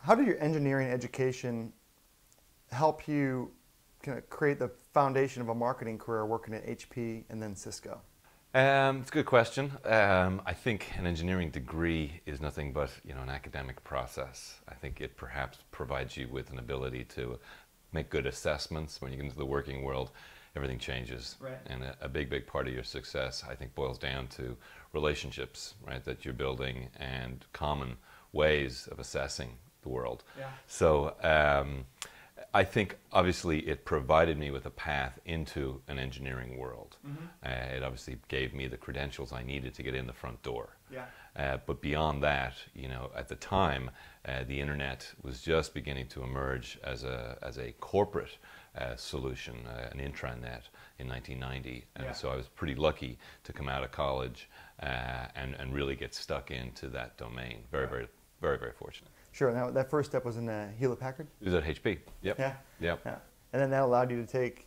How did your engineering education help you kind of create the foundation of a marketing career working at HP and then Cisco? It's a good question. I think an engineering degree is nothing but an academic process. I think it perhaps provides you with an ability to make good assessments. When you get into the working world, everything changes. Right. And a big part of your success, I think, boils down to relationships, right, that you're building and common ways of assessing the world. Yeah. So I think obviously it provided me with a path into an engineering world. It obviously gave me the credentials I needed to get in the front door. Yeah. But beyond that, at the time, the internet was just beginning to emerge as a corporate solution, an intranet in 1990. And Yeah. so I was pretty lucky to come out of college and really get stuck into that domain. Very fortunate. Sure. Now that first step was in Hewlett-Packard. It was at HP. Yep. Yeah. Yep. Yeah. And then that allowed you to take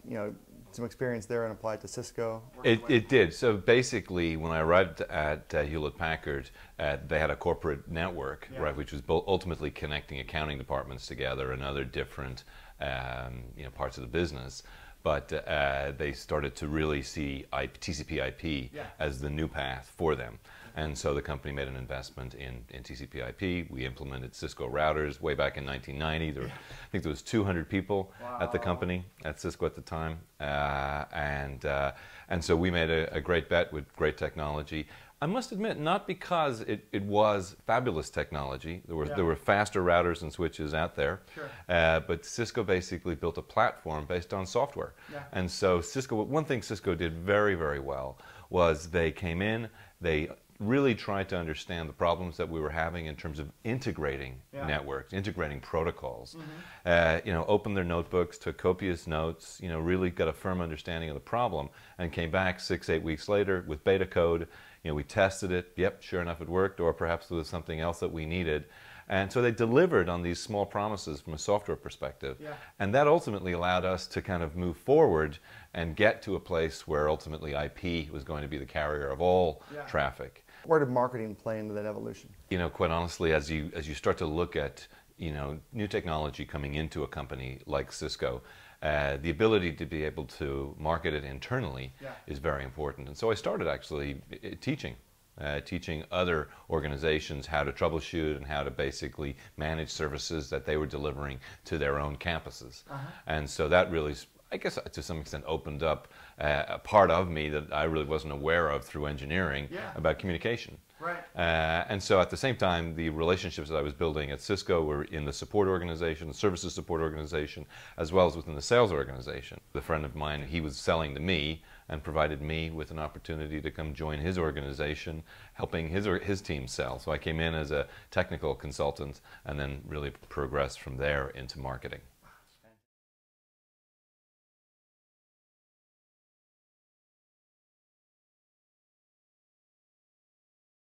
some experience there and apply it to Cisco. It did. So basically, when I arrived at Hewlett-Packard, they had a corporate network, Yeah. right, which was ultimately connecting accounting departments together and other different parts of the business. But they started to really see TCP/IP Yeah. as the new path for them. And so the company made an investment in TCP/IP. We implemented Cisco routers way back in 1990. I think there was 200 people at the company, at Cisco at the time. And so we made a great bet with great technology. I must admit, not because it was fabulous technology. There were faster routers and switches out there. Sure. But Cisco basically built a platform based on software. Yeah. And so one thing Cisco did very well was they came in, they really tried to understand the problems that we were having in terms of integrating networks, integrating protocols. Opened their notebooks, took copious notes, really got a firm understanding of the problem, and came back 6-8 weeks later with beta code. We tested it. Yep, sure enough, it worked. Or perhaps there was something else that we needed. And so they delivered on these small promises from a software perspective. Yeah. And that ultimately allowed us to kind of move forward and get to a place where ultimately IP was going to be the carrier of all traffic. Where did marketing play into that evolution? Quite honestly, as you start to look at new technology coming into a company like Cisco, the ability to be able to market it internally is very important. And so I started actually teaching other organizations how to troubleshoot and how to basically manage services that they were delivering to their own campuses. And so that really, I guess to some extent, opened up a part of me that I really wasn't aware of through engineering about communication. Right. And so at the same time, the relationships that I was building at Cisco were in the support organization, the services support organization, as well as within the sales organization. A friend of mine, he was selling to me and provided me with an opportunity to come join his organization, helping his team sell. So I came in as a technical consultant and then really progressed from there into marketing.